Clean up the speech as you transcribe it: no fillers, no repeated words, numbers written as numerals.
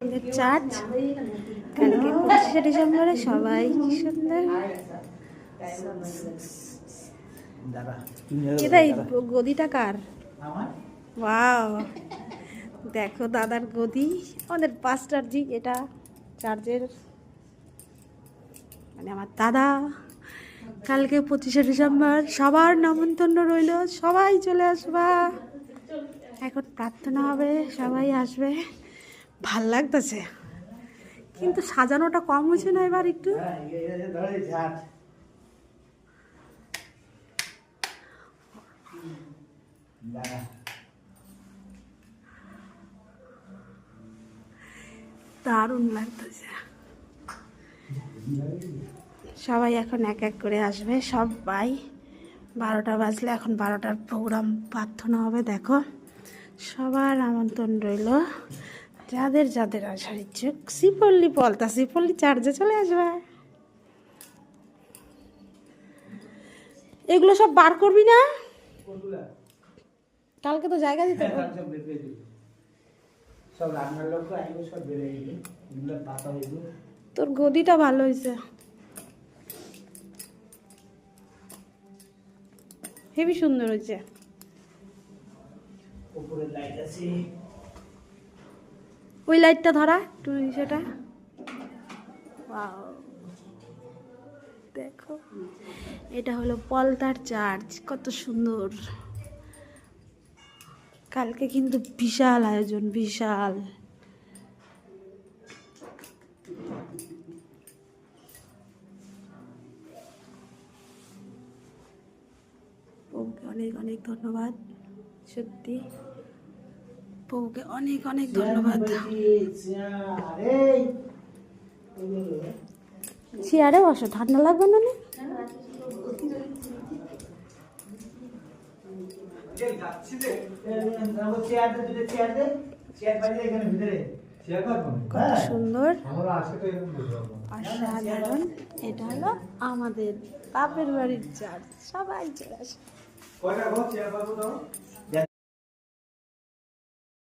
Church কালকে 25শে ডিসেম্বরে সবাই কি সুন্দর। এটাই গদিটা কার? ওয়াও, দেখো দাদার গদি। আমাদের পাস্টার জি, এটা চার্চের মানে আমার দাদা। কালকে 25শে ডিসেম্বর, সবার নেমন্তন্ন রইল, সবাই চলে আসবা। এখন প্রার্থনা হবে, সবাই আসবে। ভাল লাগতেছে, কিন্তু সাজানোটা কম হয়েছে না এবার একটু। দারুণ লাগতেছে। সবাই এখন এক এক করে আসবে, সবাই। 12টা বাজলে এখন 12টার প্রোগ্রাম প্রার্থনা হবে। দেখো সবার আমন্ত্রণ রইল, যাদের যাদের আসার ইচ্ছুক। শ্রীপল্লী পলতা, শ্রীপল্লী চার্জে চলে আসবে। এগুলো সব বার করবি না? কালকে তো জায়গা দিতে হবে। তোর গদিটা ভালো হয়েছে, হেবি সুন্দর হয়েছে। ওই লাইটটা ধরা একটু, সেটা দেখো। এটা হলো পলতার চার্চ, কত সুন্দর। কালকে কিন্তু বিশাল আয়োজন, বিশাল। প্রভুকে অনেক অনেক ধন্যবাদ, সত্যি প্রভুকে অনেক অনেক ধন্যবাদ। চেয়ারে বসো, ঠান্ডা লাগবে না? কত সুন্দর, অসাধারণ। এটা হলো আমাদের বাপের বাড়ির চার্চ, সবাই চলে আসে।